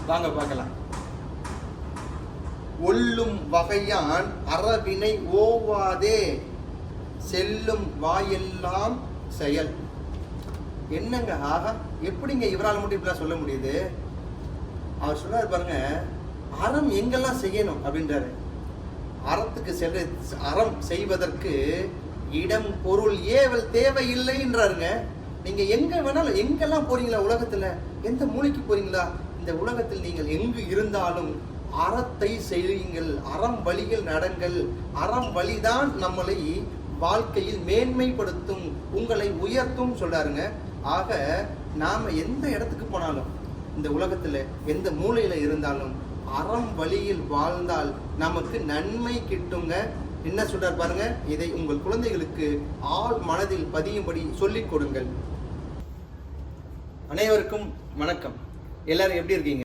வாங்க பார்க்கலாம். ஒல்லும் வகையான் அறவினை ஓவாதே செல்லும் வாயெல்லாம் செயல். என்னங்க ஆகா, எப்படிங்க இவரால் மட்டும் இப்படிலாம் சொல்ல முடியுது? அவர் சொல்றாரு பாருங்க, அறம் எங்கெல்லாம் செய்யணும் அப்படின்றாரு. அறத்துக்கு அறம் செய்வதற்கு இடம் பொருள் ஏவல் தேவையில்லைன்றாருங்க. நீங்க எங்க வேணாலும் எங்கெல்லாம் போறீங்களா, உலகத்துல எந்த மூளைக்கு போறீங்களா, இந்த உலகத்தில் நீங்கள் எங்கு இருந்தாலும் அறத்தை செய்யுங்கள், அறம் வழியில் நடங்கள். அறம் வழிதான் நம்மளை வாழ்க்கையில் மேன்மைப்படுத்தும், உங்களை உயர்த்தும் சொல்றாருங்க. ஆக நாம எந்த இடத்துக்கு போனாலும், இந்த உலகத்துல எந்த மூலையில இருந்தாலும் அறம் வழியில் வாழ்ந்தால் நமக்கு நன்மை கிட்டுங்க. என்ன சொல்றார் பாருங்க, இதை உங்கள் குழந்தைகளுக்கு ஆழ் மனதில் பதியும்படி சொல்லிக் கொடுங்கள். அனைவருக்கும் வணக்கம். எல்லாரும் எப்படி இருக்கீங்க?